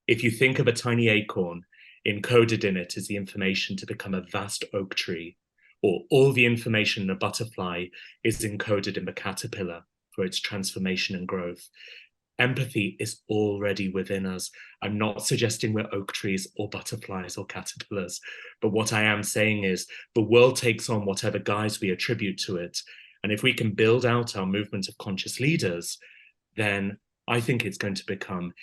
If you think of a tiny acorn, encoded in it is the information to become a vast oak tree, or all the information in a butterfly is encoded in the caterpillar for its transformation and growth. Empathy is already within us. I'm not suggesting we're oak trees or butterflies or caterpillars, but what I am saying is the world takes on whatever guise we attribute to it. And if we can build out our movement of conscious leaders, then I think it's going to become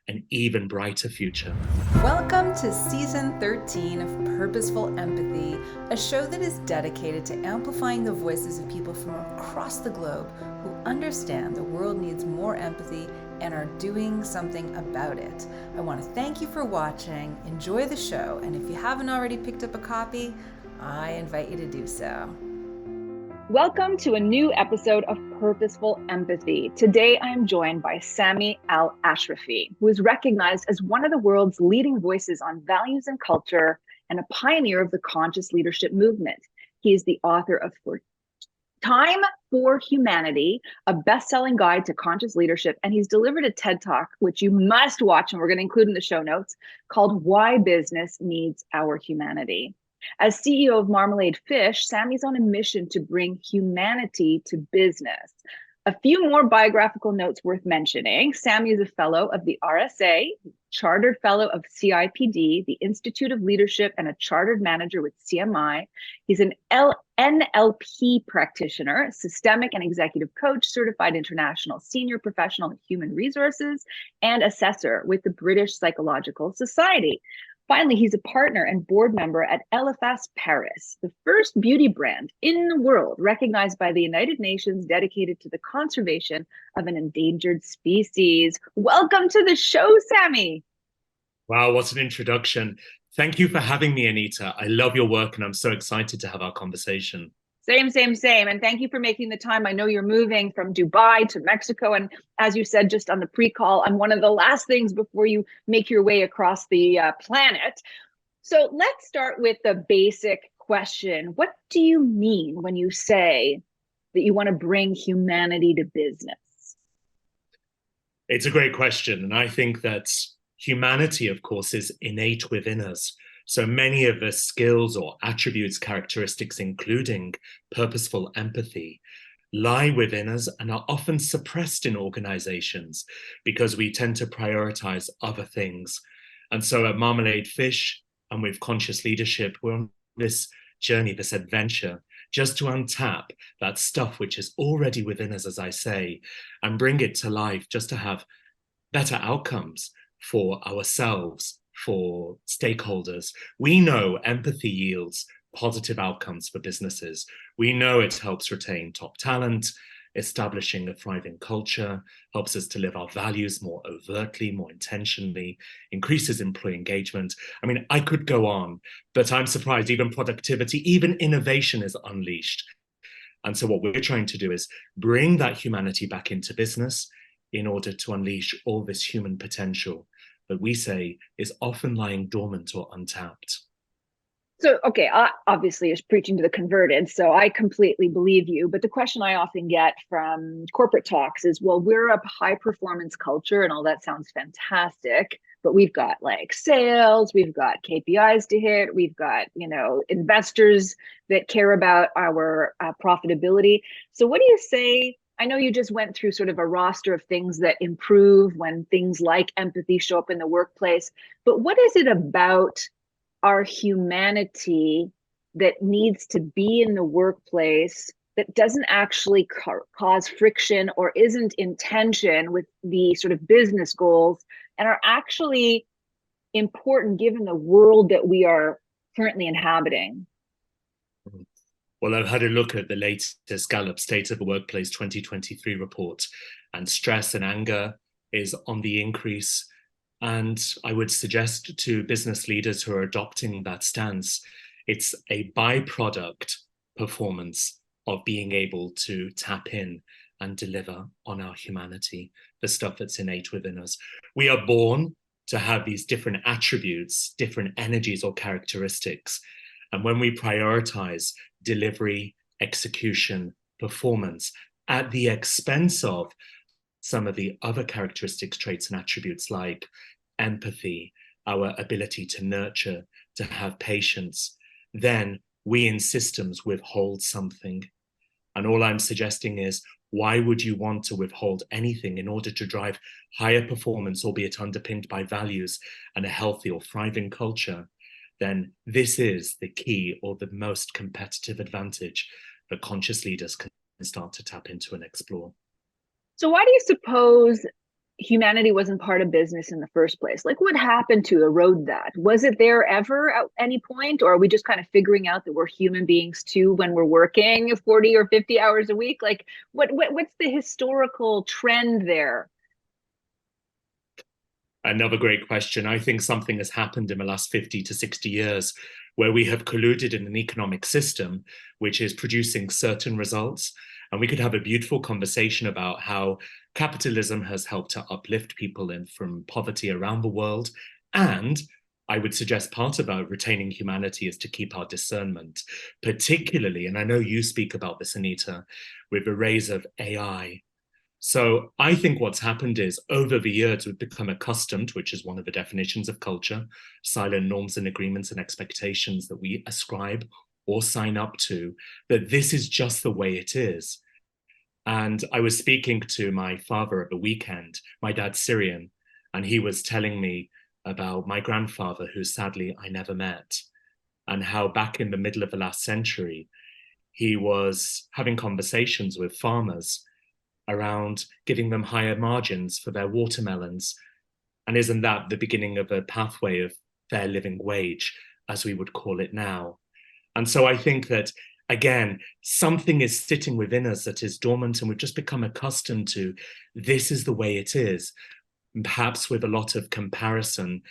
an even brighter future. Welcome to Season 13 of Purposeful Empathy, a show that is dedicated to amplifying the voices of people from across the globe who understand the world needs more empathy and are doing something about it. I want to thank you for watching, enjoy the show, and if you haven't already picked up a copy, I invite you to do so. Welcome to a new episode of Purposeful Empathy. Today, I am joined by Samie Al-Achrafi, who is recognized as one of the world's leading voices on values and culture and a pioneer of the conscious leadership movement. He is the author of Time for Humanity, a best-selling guide to conscious leadership, and he's delivered a TED Talk, which you must watch, and we're going to include in the show notes, called Why Business Needs Our Humanity. As CEO of Marmalade Fish, Samie's on a mission to bring humanity to business. A few more biographical notes worth mentioning. Samie is a fellow of the RSA, chartered fellow of CIPD, the Institute of Leadership, and a chartered manager with CMI. He's an NLP practitioner, systemic and executive coach, certified international senior professional in human resources, and assessor with the British Psychological Society. Finally, he's a partner and board member at LFS Paris, the first beauty brand in the world recognized by the United Nations dedicated to the conservation of an endangered species. Welcome to the show, Samie. Wow, what an introduction. Thank you for having me, Anita. I love your work and I'm so excited to have our conversation. Same. And thank you for making the time. I know you're moving from Dubai to Mexico. And as you said, just on the pre-call, I'm one of the last things before you make your way across the planet. So let's start with the basic question. What do you mean when you say that you want to bring humanity to business? It's a great question. And I think that humanity, of course, is innate within us. So many of the skills or attributes, characteristics, including purposeful empathy, lie within us and are often suppressed in organizations because we tend to prioritize other things. And so at Marmalade Fish and with conscious leadership, we're on this journey, this adventure, just to untap that stuff which is already within us, as I say, and bring it to life just to have better outcomes for ourselves, for stakeholders. We know empathy yields positive outcomes for businesses. We know it helps retain top talent, establishing a thriving culture, helps us to live our values more overtly, more intentionally, increases employee engagement. I mean, I could go on, but I'm surprised even productivity, even innovation is unleashed. And so what we're trying to do is bring that humanity back into business in order to unleash all this human potential that we say is often lying dormant or untapped. So, okay, obviously you're preaching to the converted, so I completely believe you. But the question I often get from corporate talks is, well, we're a high performance culture and all that sounds fantastic, but we've got like sales, we've got KPIs to hit, we've got, investors that care about our profitability. So what do you say? I know you just went through sort of a roster of things that improve when things like empathy show up in the workplace, but what is it about our humanity that needs to be in the workplace that doesn't actually cause friction or isn't in tension with the sort of business goals and are actually important given the world that we are currently inhabiting? Well, I've had a look at the latest Gallup State of the Workplace 2023 report, and stress and anger is on the increase. And I would suggest to business leaders who are adopting that stance, it's a byproduct performance of being able to tap in and deliver on our humanity, the stuff that's innate within us. We are born to have these different attributes, different energies or characteristics. And when we prioritize delivery, execution, performance at the expense of some of the other characteristics, traits, and attributes like empathy, our ability to nurture, to have patience, then we in systems withhold something. And all I'm suggesting is, why would you want to withhold anything in order to drive higher performance, albeit underpinned by values and a healthy or thriving culture? Then this is the key or the most competitive advantage that conscious leaders can start to tap into and explore. So why do you suppose humanity wasn't part of business in the first place? Like, what happened to erode that? Was it there ever at any point, or are we just kind of figuring out that we're human beings too when we're working 40 or 50 hours a week? Like, what's the historical trend there? Another great question. I think something has happened in the last 50 to 60 years where we have colluded in an economic system which is producing certain results. And we could have a beautiful conversation about how capitalism has helped to uplift people from poverty around the world. And I would suggest part about retaining humanity is to keep our discernment, particularly, and I know you speak about this, Anita, with the rise of AI. So I think what's happened is over the years, we've become accustomed, which is one of the definitions of culture, silent norms and agreements and expectations that we ascribe or sign up to, that this is just the way it is. And I was speaking to my father at the weekend, my dad's Syrian, and he was telling me about my grandfather, who sadly I never met, and how back in the middle of the last century, he was having conversations with farmers around giving them higher margins for their watermelons. And isn't that the beginning of a pathway of fair living wage, as we would call it now? And so I think that, again, something is sitting within us that is dormant, and we've just become accustomed to this is the way it is. Perhaps with a lot of comparison,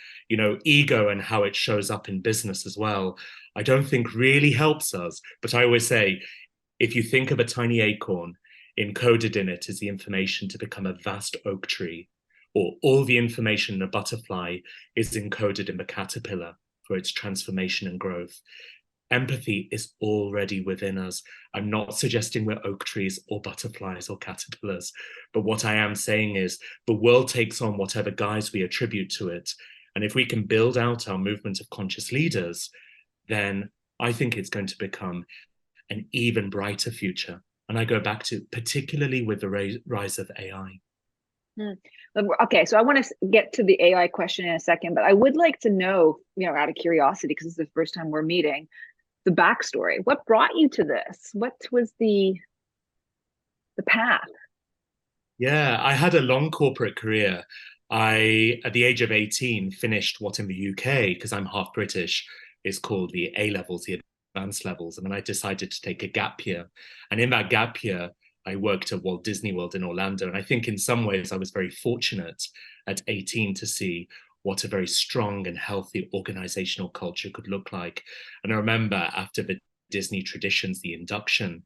ego and how it shows up in business as well, I don't think really helps us. But I always say, if you think of a tiny acorn, encoded in it is the information to become a vast oak tree, or all the information in a butterfly is encoded in the caterpillar for its transformation and growth. Empathy is already within us. I'm not suggesting we're oak trees or butterflies or caterpillars, but what I am saying is the world takes on whatever guise we attribute to it. And if we can build out our movement of conscious leaders, then I think it's going to become an even brighter future. And I go back to particularly with the rise of AI. Okay, so I want to get to the AI question in a second, but I would like to know, out of curiosity, because this is the first time we're meeting, the backstory. What brought you to this? What was the path? Yeah, I had a long corporate career. I, at the age of 18, finished what in the UK, because I'm half British, is called the A levels, the advanced levels. And then I decided to take a gap year. And in that gap year, I worked at Walt Disney World in Orlando. And I think in some ways I was very fortunate at 18 to see what a very strong and healthy organizational culture could look like. And I remember after the Disney traditions, the induction,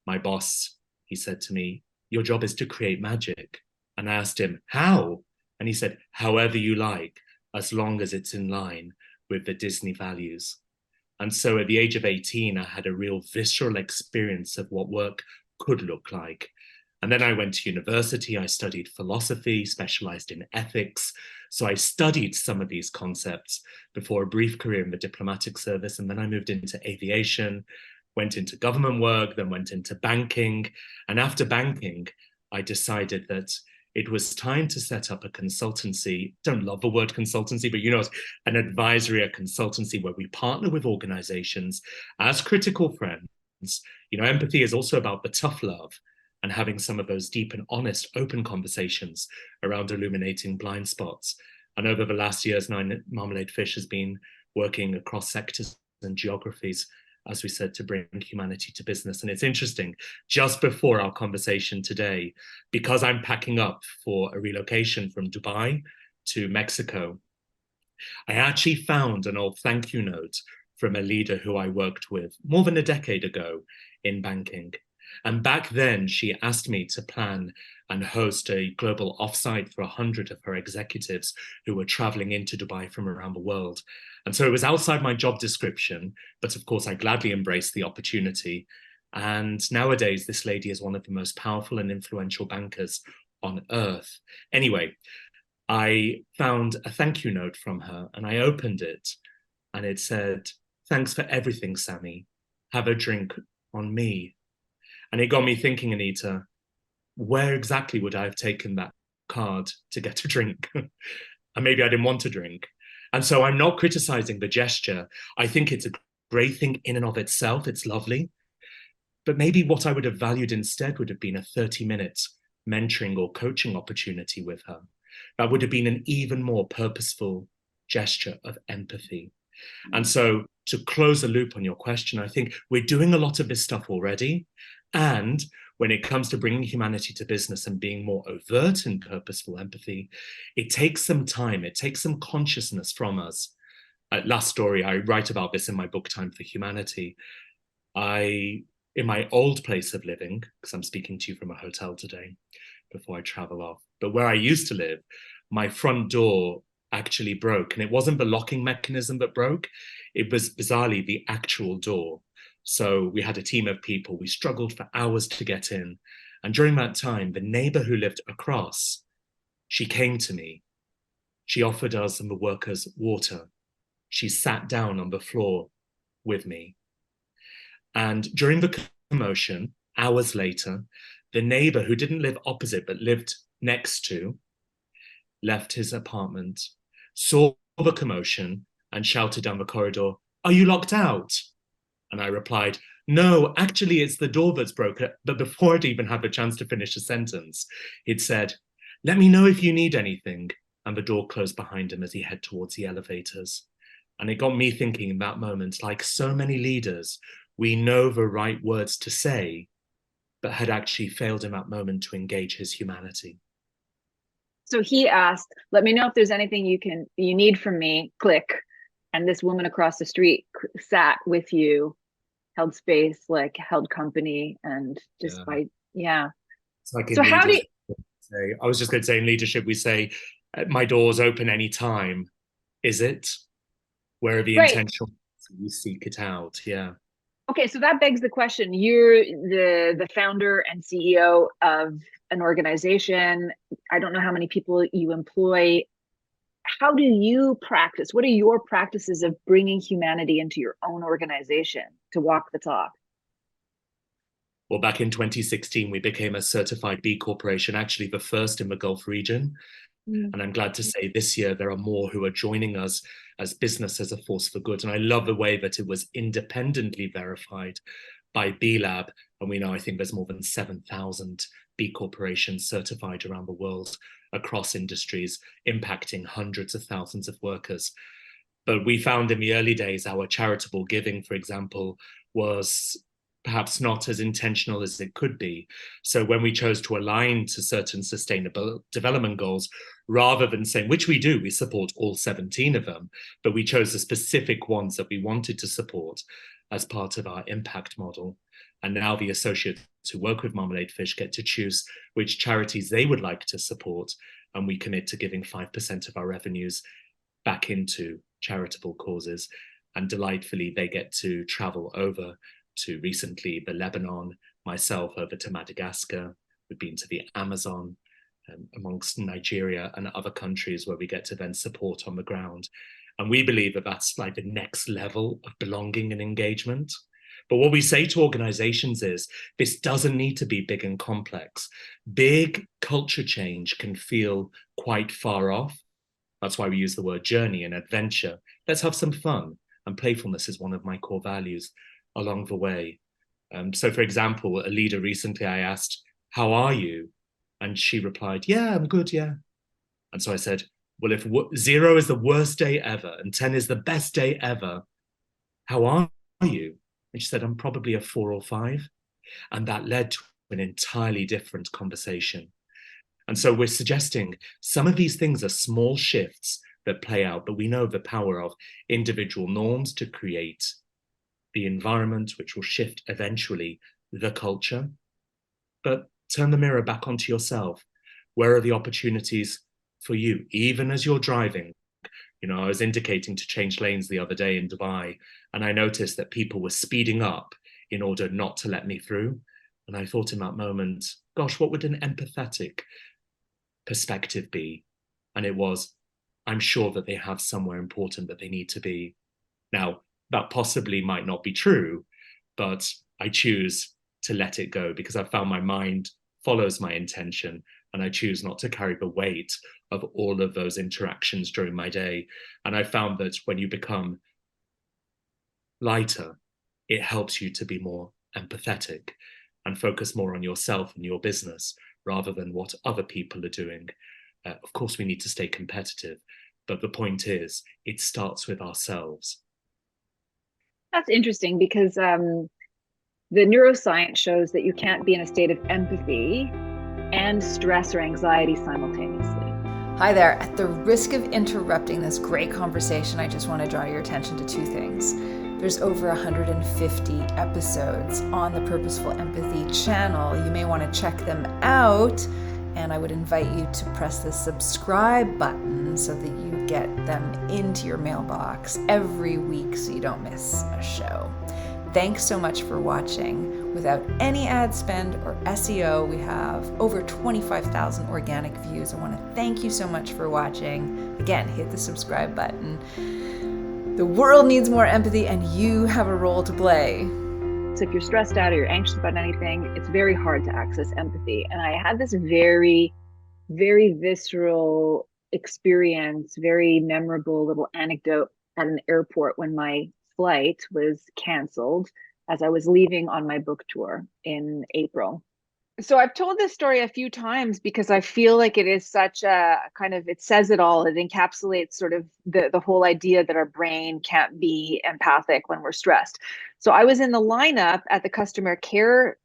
my boss, he said to me, "Your job is to create magic." And I asked him, "How?" And he said, "However you like, as long as it's in line with the Disney values." And so at the age of 18, I had a real visceral experience of what work could look like. And then I went to university, I studied philosophy, specialized in ethics. So I studied some of these concepts before a brief career in the diplomatic service. And then I moved into aviation, went into government work, then went into banking. And after banking, I decided that it was time to set up a consultancy. Don't love the word consultancy, but an advisory, a consultancy where we partner with organizations as critical friends. Empathy is also about the tough love and having some of those deep and honest, open conversations around illuminating blind spots. And over the last years, Marmalade Fish has been working across sectors and geographies, as we said, to bring humanity to business. And it's interesting, just before our conversation today, because I'm packing up for a relocation from Dubai to Mexico, I actually found an old thank you note from a leader who I worked with more than a decade ago in banking. And back then, she asked me to plan and host a global offsite for 100 of her executives who were traveling into Dubai from around the world. And so it was outside my job description, but of course I gladly embraced the opportunity. And nowadays, this lady is one of the most powerful and influential bankers on earth. Anyway, I found a thank you note from her and I opened it and it said, "Thanks for everything, Samie. Have a drink on me." And it got me thinking, Anita, where exactly would I have taken that card to get a drink? And maybe I didn't want to drink. And so I'm not criticizing the gesture. I think it's a great thing in and of itself. It's lovely. But maybe what I would have valued instead would have been a 30-minute mentoring or coaching opportunity with her. That would have been an even more purposeful gesture of empathy. And so to close the loop on your question, I think we're doing a lot of this stuff already. And when it comes to bringing humanity to business and being more overt in purposeful empathy, it takes some time, it takes some consciousness from us. Last story, I write about this in my book, Time for Humanity. In my old place of living, because I'm speaking to you from a hotel today before I travel off, but where I used to live, my front door actually broke. And it wasn't the locking mechanism that broke, it was bizarrely the actual door. So we had a team of people, we struggled for hours to get in. And during that time, the neighbor who lived across, she came to me. She offered us and the workers water. She sat down on the floor with me. And during the commotion, hours later, the neighbor who didn't live opposite but lived next to left his apartment, saw the commotion and shouted down the corridor, "Are you locked out?" And I replied, "No, actually it's the door that's broken." But before I'd even had the chance to finish a sentence, he'd said, "Let me know if you need anything." And the door closed behind him as he headed towards the elevators. And it got me thinking in that moment, like so many leaders, we know the right words to say, but had actually failed in that moment to engage his humanity. So he asked, "Let me know if there's anything you need from me," click. And this woman across the street sat with you, held space, like held company, and just yeah. It's like in So how do you, I was just going to say in leadership, we say, "My door's open anytime." Is it? Where are the right. intentions? You seek it out. Yeah. Okay, so that begs the question. You're the founder and CEO of an organization. I don't know how many people you employ. How do you practice? What are your practices of bringing humanity into your own organization to walk the talk? Well, back in 2016, we became a certified B Corporation, actually the first in the Gulf region. And I'm glad to say this year there are more who are joining us as business as a force for good. And I love the way that it was independently verified by B Lab. And we know, I think there's more than 7,000 B corporations certified around the world across industries, impacting hundreds of thousands of workers. But we found in the early days, our charitable giving, for example, was perhaps not as intentional as it could be. So when we chose to align to certain sustainable development goals, rather than saying, which we do, we support all 17 of them, but we chose the specific ones that we wanted to support as part of our impact model. And now the associates who work with Marmalade Fish get to choose which charities they would like to support. And we commit to giving 5% of our revenues back into charitable causes. And delightfully, they get to travel over to recently the Lebanon, myself over to Madagascar. We've been to the Amazon, amongst Nigeria and other countries where we get to then support on the ground. And we believe that that's like the next level of belonging and engagement. But what we say to organizations is this doesn't need to be big and complex. Big culture change can feel quite far off. That's why we use the word journey and adventure. Let's have some fun. And playfulness is one of my core values along the way. So for example, a leader recently, I asked, "How are you?" And she replied, "Yeah, I'm good, yeah." And so I said, "Well, if 0 is the worst day ever and 10 is the best day ever, how are you?" And she said, "I'm probably a 4 or 5. And that led to an entirely different conversation. And so we're suggesting some of these things are small shifts that play out, but we know the power of individual norms to create the environment which will shift eventually the culture. But turn the mirror back onto yourself. Where are the opportunities for you, even as you're driving? You know, I was indicating to change lanes the other day in Dubai, and I noticed that people were speeding up in order not to let me through. And I thought in that moment, gosh, what would an empathetic perspective be? And it was, I'm sure that they have somewhere important that they need to be. Now, that possibly might not be true, but I choose to let it go because I found my mind follows my intention, and I choose not to carry the weight of all of those interactions during my day. And I found that when you become lighter, it helps you to be more empathetic and focus more on yourself and your business rather than what other people are doing. Of course, we need to stay competitive, but the point is, it starts with ourselves. That's interesting because the neuroscience shows that you can't be in a state of empathy and stress or anxiety simultaneously. Hi there. At the risk of interrupting this great conversation, I just want to draw your attention to two things. There's over 150 episodes on the Purposeful Empathy channel. You may want to check them out, and I would invite you to press the subscribe button so that you get them into your mailbox every week so you don't miss a show. Thanks so much for watching. Without any ad spend or SEO, we have over 25,000 organic views. I want to thank you so much for watching. Again, hit the subscribe button. The world needs more empathy, and you have a role to play. So if you're stressed out or you're anxious about anything, it's very hard to access empathy. And I had this very, very visceral experience, very memorable little anecdote at an airport when my flight was canceled as I was leaving on my book tour in April. So I've told this story a few times because I feel like it is such a kind of, it says it all. It encapsulates sort of the whole idea that our brain can't be empathic when we're stressed. So I was in the lineup at the customer care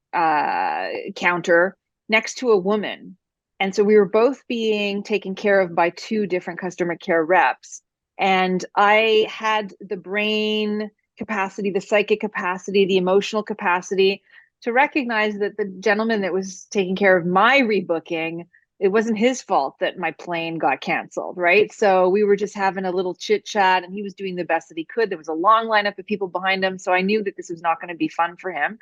counter next to a woman. And so we were both being taken care of by two different customer care reps. And I had the brain capacity, the psychic capacity, the emotional capacity to recognize that the gentleman that was taking care of my rebooking, it wasn't his fault that my plane got canceled, right? So we were just having a little chit chat, and he was doing the best that he could. There was a long lineup of people behind him, so I knew that this was not going to be fun for him.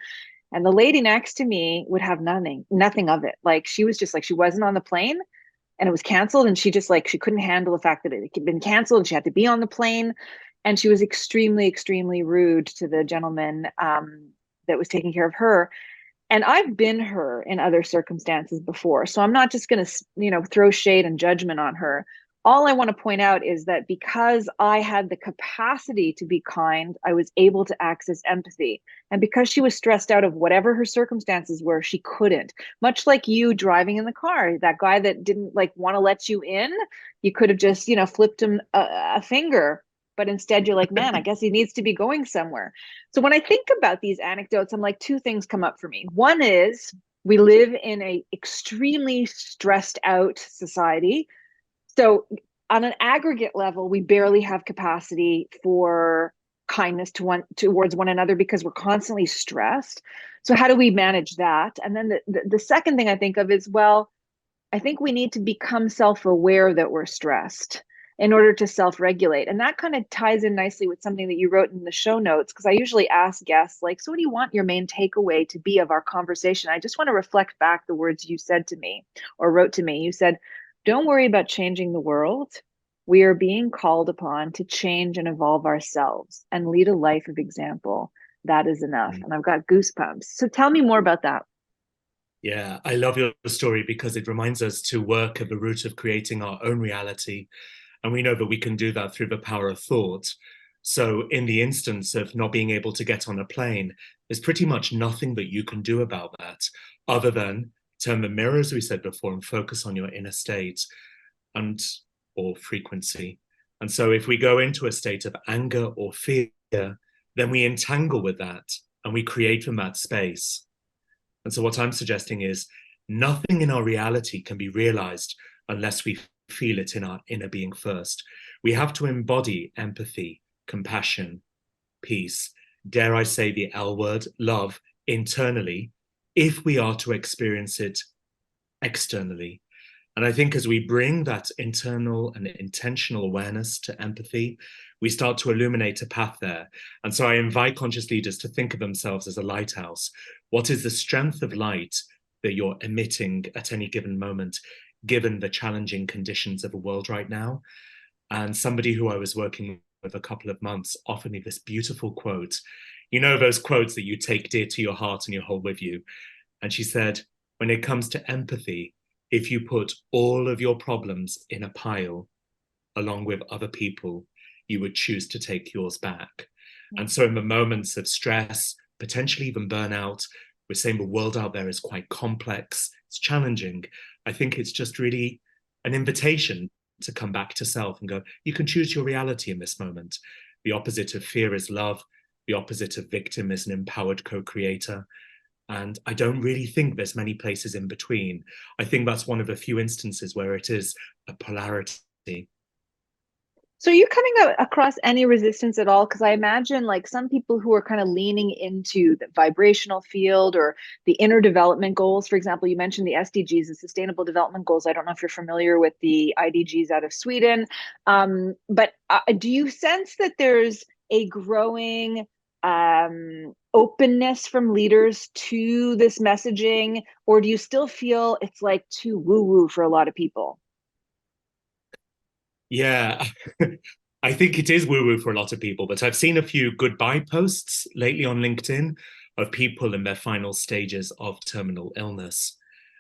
And the lady next to me would have nothing of it. Like, she was just like, she wasn't on the plane and it was canceled, and she just like, she couldn't handle the fact that it had been canceled and she had to be on the plane. And she was extremely, extremely rude to the gentleman that was taking care of her. And I've been her in other circumstances before, so I'm not just going to, throw shade and judgment on her. All I want to point out is that because I had the capacity to be kind, I was able to access empathy. And because she was stressed out of whatever her circumstances were, she couldn't. Much like you driving in the car, that guy that didn't want to let you in, you could have just, flipped him a finger. But instead you're like, man, I guess he needs to be going somewhere. So when I think about these anecdotes, I'm like, two things come up for me. One is, we live in an extremely stressed out society. So on an aggregate level, we barely have capacity for kindness towards one another because we're constantly stressed. So how do we manage that? And then the second thing I think of is, well, I think we need to become self-aware that we're stressed in order to self-regulate. And that kind of ties in nicely with something that you wrote in the show notes, because I usually ask guests, like, so what do you want your main takeaway to be of our conversation? I just want to reflect back the words you said to me or wrote to me. You said, don't worry about changing the world. We are being called upon to change and evolve ourselves and lead a life of example. That is enough. And I've got goosebumps. So tell me more about that. Yeah, I love your story because it reminds us to work at the root of creating our own reality. And we know that we can do that through the power of thought. So in the instance of not being able to get on a plane, there's pretty much nothing that you can do about that other than turn the mirror, as we said before, and focus on your inner state or frequency. And so if we go into a state of anger or fear, then we entangle with that and we create from that space. And so what I'm suggesting is nothing in our reality can be realized unless we feel it in our inner being first. We have to embody empathy, compassion, peace, dare I say the L word, love, internally, if we are to experience it externally. And I think as we bring that internal and intentional awareness to empathy, we start to illuminate a path there. And so I invite conscious leaders to think of themselves as a lighthouse. What is the strength of light that you're emitting at any given moment? given the challenging conditions of the world right now. And somebody who I was working with a couple of months offered me this beautiful quote. You know, those quotes that you take dear to your heart and you hold with you. And she said, when it comes to empathy, if you put all of your problems in a pile along with other people, you would choose to take yours back. And so in the moments of stress, potentially even burnout, we're saying the world out there is quite complex, it's challenging. I think it's just really an invitation to come back to self and go, you can choose your reality in this moment. The opposite of fear is love. The opposite of victim is an empowered co-creator. And I don't really think there's many places in between. I think that's one of the few instances where it is a polarity. So are you coming across any resistance at all? Because I imagine like some people who are kind of leaning into the vibrational field or the inner development goals. For example, you mentioned the SDGs, the Sustainable Development Goals. I don't know if you're familiar with the IDGs out of Sweden. But do you sense that there's a growing openness from leaders to this messaging? Or do you still feel it's like too woo-woo for a lot of people? Yeah, I think it is woo-woo for a lot of people, but I've seen a few goodbye posts lately on LinkedIn of people in their final stages of terminal illness.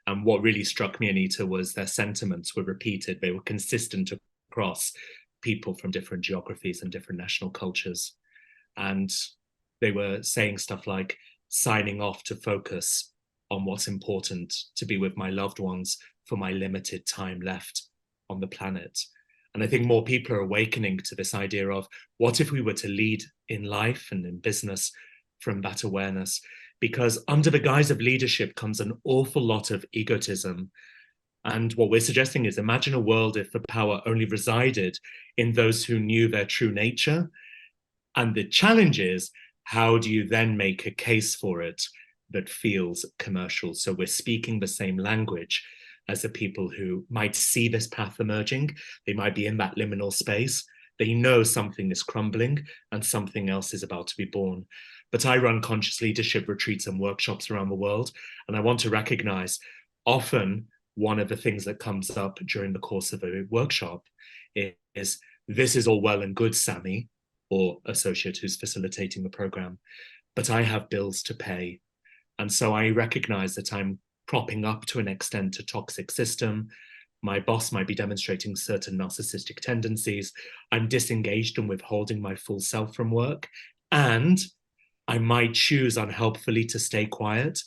And what really struck me, Anita, was their sentiments were repeated. They were consistent across people from different geographies and different national cultures. And they were saying stuff like signing off to focus on what's important, to be with my loved ones for my limited time left on the planet. And I think more people are awakening to this idea of what if we were to lead in life and in business from that awareness? Because under the guise of leadership comes an awful lot of egotism. And what we're suggesting is imagine a world if the power only resided in those who knew their true nature. And the challenge is, how do you then make a case for it that feels commercial? So we're speaking the same language as the people who might see this path emerging. They might be in that liminal space. They know something is crumbling and something else is about to be born. But I run conscious leadership retreats and workshops around the world, and I want to recognize often one of the things that comes up during the course of a workshop is, this is all well and good, Samie, or associate who's facilitating the program, but I have bills to pay. And so I recognize that I'm propping up to an extent a toxic system. My boss might be demonstrating certain narcissistic tendencies. I'm disengaged and withholding my full self from work. And I might choose unhelpfully to stay quiet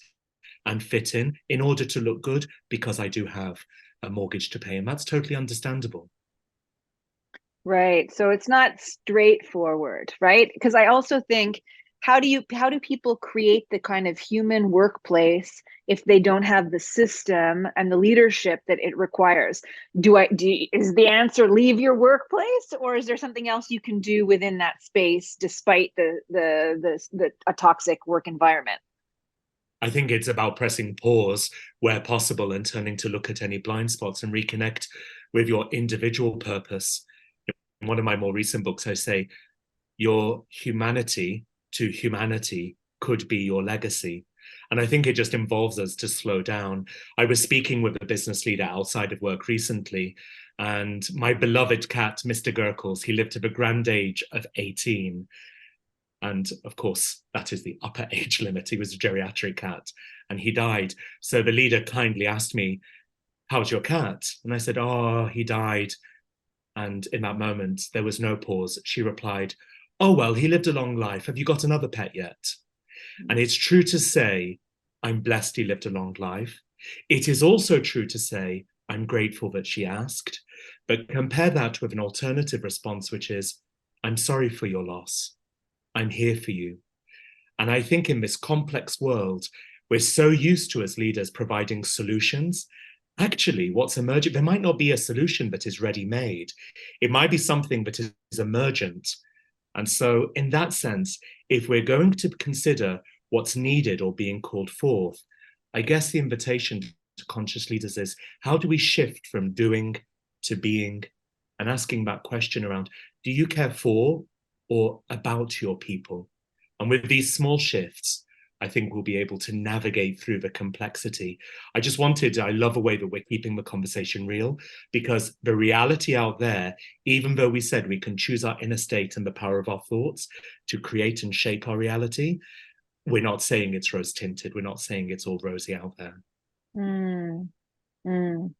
and fit in order to look good because I do have a mortgage to pay. And that's totally understandable. Right. So it's not straightforward, right? Because I also think, how do people create the kind of human workplace if they don't have the system and the leadership that it requires? Is the answer leave your workplace, or is there something else you can do within that space despite a toxic work environment? I think it's about pressing pause where possible and turning to look at any blind spots and reconnect with your individual purpose. In one of my more recent books, I say, your humanity to humanity could be your legacy. And I think it just involves us to slow down. I was speaking with a business leader outside of work recently, and my beloved cat, Mr. Gurkles, he lived to the grand age of 18. And of course, that is the upper age limit. He was a geriatric cat and he died. So the leader kindly asked me, how's your cat? And I said, oh, he died. And in that moment, there was no pause. She replied, oh, well, he lived a long life. Have you got another pet yet? And it's true to say, I'm blessed he lived a long life. It is also true to say, I'm grateful that she asked. But compare that with an alternative response, which is, I'm sorry for your loss. I'm here for you. And I think in this complex world, we're so used to, as leaders, providing solutions. Actually, what's emerging, there might not be a solution that is ready-made. It might be something that is emergent. And so in that sense, if we're going to consider what's needed or being called forth, I guess the invitation to conscious leaders is, how do we shift from doing to being, and asking that question around, do you care for or about your people? And with these small shifts, I think we'll be able to navigate through the complexity. I love a way that we're keeping the conversation real, because the reality out there, even though we said we can choose our inner state and the power of our thoughts to create and shape our reality, we're not saying it's rose tinted. We're not saying it's all rosy out there. Mm, mm.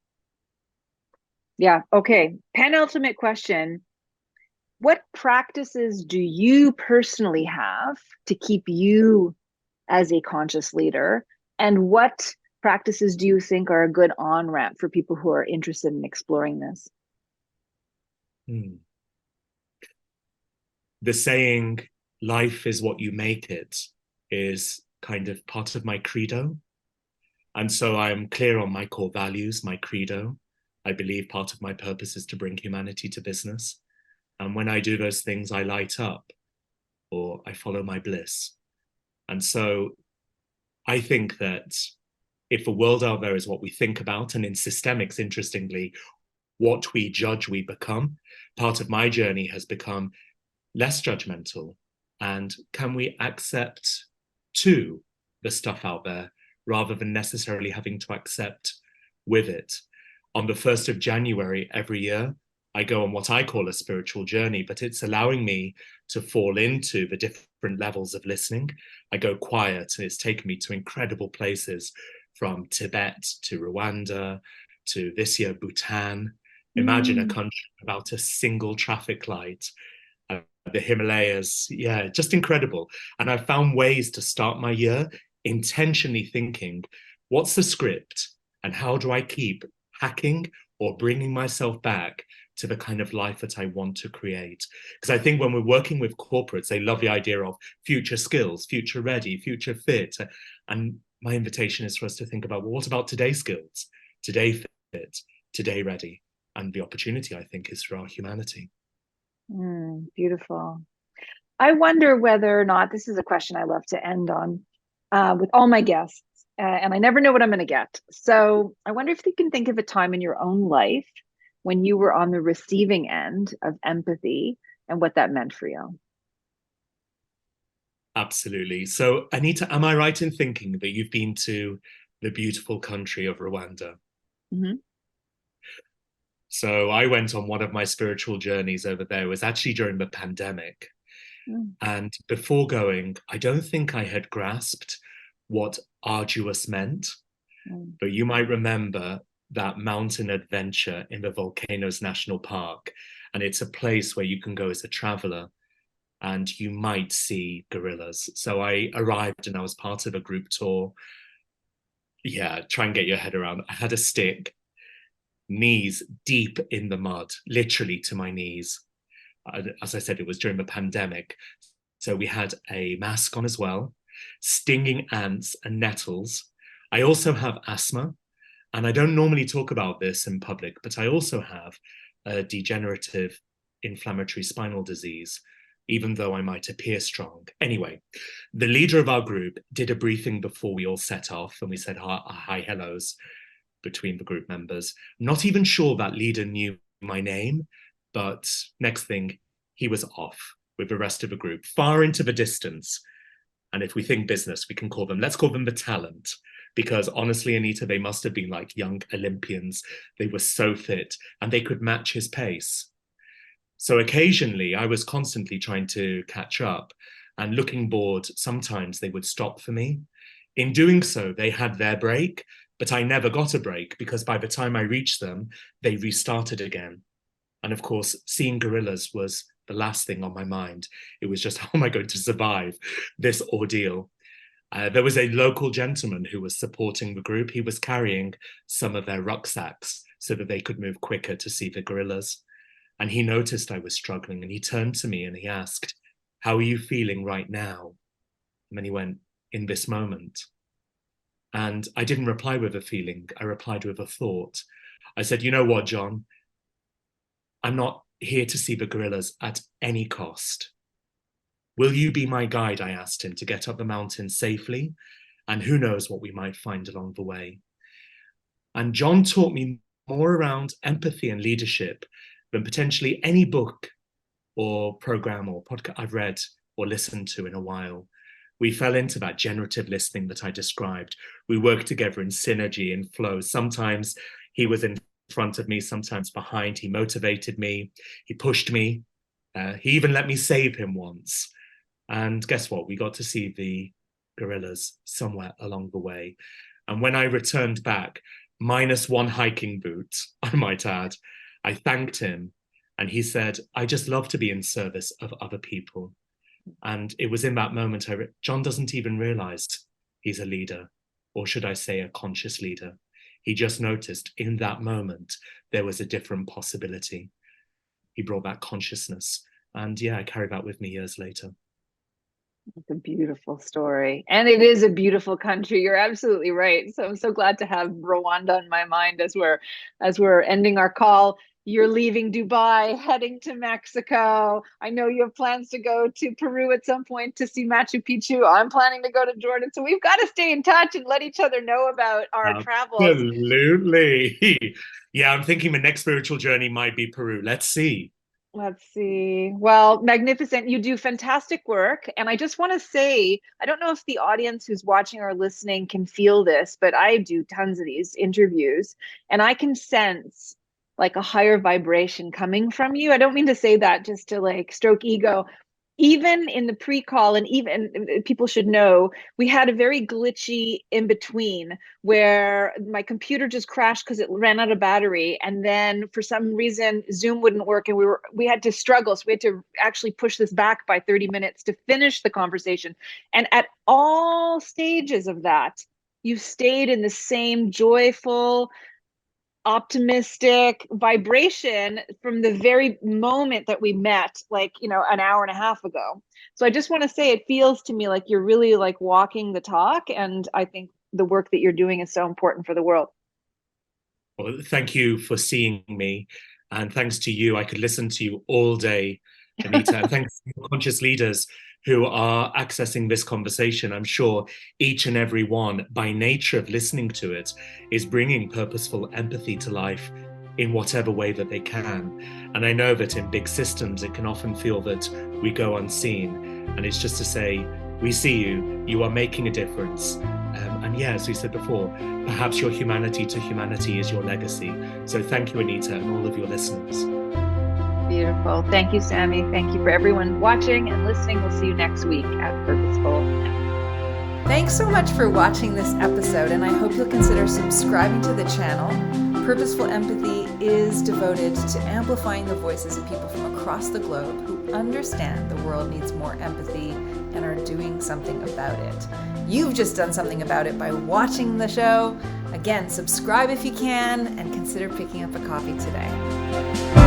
Yeah. Okay. Penultimate question. What practices do you personally have to keep you as a conscious leader? And what practices do you think are a good on-ramp for people who are interested in exploring this? The saying, life is what you make it, is kind of part of my credo. And so I'm clear on my core values, my credo. I believe part of my purpose is to bring humanity to business. And when I do those things, I light up, or I follow my bliss. And so I think that if the world out there is what we think about, and in systemics, interestingly, what we judge, we become, part of my journey has become less judgmental. And can we accept to the stuff out there rather than necessarily having to accept with it? On the 1st of January every year, I go on what I call a spiritual journey, but it's allowing me to fall into the different levels of listening. I go quiet, and it's taken me to incredible places, from Tibet to Rwanda to this year, Bhutan. Imagine a country without a single traffic light. The Himalayas, yeah, just incredible. And I found ways to start my year intentionally thinking, what's the script and how do I keep hacking or bringing myself back to the kind of life that I want to create? Because I think when we're working with corporates, they love the idea of future skills, future ready, future fit. And my invitation is for us to think about, well, what about today's skills, today fit, today ready? And the opportunity, I think, is for our humanity. Beautiful. I wonder whether or not, this is a question I love to end on with all my guests, and I never know what I'm going to get. So I wonder if you can think of a time in your own life when you were on the receiving end of empathy and what that meant for you. Absolutely. So, Anita, am I right in thinking that you've been to the beautiful country of Rwanda? Mm-hmm. So I went on one of my spiritual journeys over there. It was actually during the pandemic. And before going, I don't think I had grasped what arduous meant. But you might remember that mountain adventure in the Volcanoes National Park. And it's a place where you can go as a traveler and you might see gorillas. So I arrived and I was part of a group tour. Yeah, try and get your head around. I had a stick, knees deep in the mud, literally to my knees. As I said, it was during the pandemic. So we had a mask on as well, stinging ants and nettles. I also have asthma, and I don't normally talk about this in public, but I also have a degenerative inflammatory spinal disease, even though I might appear strong. Anyway, the leader of our group did a briefing before we all set off, and we said hi hellos between the group members. I'm not even sure that leader knew my name, but next thing, he was off with the rest of the group, far into the distance. And if we think business, let's call them the talent. Because honestly, Anita, they must have been like young Olympians. They were so fit and they could match his pace. So occasionally I was constantly trying to catch up, and looking bored, sometimes they would stop for me. In doing so, they had their break, but I never got a break because by the time I reached them, they restarted again. And of course, seeing gorillas was the last thing on my mind. It was just, how am I going to survive this ordeal? There was a local gentleman who was supporting the group. He was carrying some of their rucksacks so that they could move quicker to see the gorillas. And he noticed I was struggling, and he turned to me and he asked, "How are you feeling right now?" And then he went, "In this moment." And I didn't reply with a feeling. I replied with a thought. I said, "You know what, John? I'm not here to see the gorillas at any cost. Will you be my guide?" I asked him, "to get up the mountain safely? And who knows what we might find along the way." And John taught me more around empathy and leadership than potentially any book or program or podcast I've read or listened to in a while, we fell into that generative listening that I described. We worked together in synergy and flow. Sometimes he was in front of me, sometimes behind. He motivated me. He pushed me. He even let me save him once. And guess what? We got to see the gorillas somewhere along the way. And when I returned back, minus one hiking boot, I might add, I thanked him. And he said, I just love to be in service of other people. And it was in that moment, John doesn't even realize he's a leader, or should I say a conscious leader. He just noticed in that moment, there was a different possibility. He brought that consciousness. And yeah, I carried that with me years later. It's a beautiful story. And it is a beautiful country. You're absolutely right. So I'm so glad to have Rwanda in my mind as we're ending our call. You're leaving Dubai, heading to Mexico. I know you have plans to go to Peru at some point to see Machu Picchu. I'm planning to go to Jordan. So we've got to stay in touch and let each other know about our travels. Absolutely. Yeah, I'm thinking the next spiritual journey might be Peru. Let's see. Let's see. Well, magnificent. You do fantastic work. And I just want to say, I don't know if the audience who's watching or listening can feel this, but I do tons of these interviews and I can sense like a higher vibration coming from you. I don't mean to say that just to like stroke ego. Even in the pre-call, and even people should know, we had a very glitchy in between where my computer just crashed because it ran out of battery, and then for some reason Zoom wouldn't work, and we had to struggle. So we had to actually push this back by 30 minutes to finish the conversation. And at all stages of that, you stayed in the same joyful, optimistic vibration from the very moment that we met, like, you know, an hour and a half ago. So I just want to say, it feels to me like you're really like walking the talk. And I think the work that you're doing is so important for the world. Well, thank you for seeing me. And thanks to you, I could listen to you all day, Anita. And thanks to your conscious leaders who are accessing this conversation. I'm sure each and every one, by nature of listening to it, is bringing purposeful empathy to life in whatever way that they can. And I know that in big systems, it can often feel that we go unseen. And it's just to say, we see you, you are making a difference. And yeah, as we said before, perhaps your humanity to humanity is your legacy. So thank you, Anita, and all of your listeners. Beautiful. Thank you, Samie. Thank you for everyone watching and listening. We'll see you next week at Purposeful. Thanks so much for watching this episode, and I hope you'll consider subscribing to the channel. Purposeful Empathy is devoted to amplifying the voices of people from across the globe who understand the world needs more empathy and are doing something about it. You've just done something about it by watching the show. Again, subscribe if you can, and consider picking up a copy today.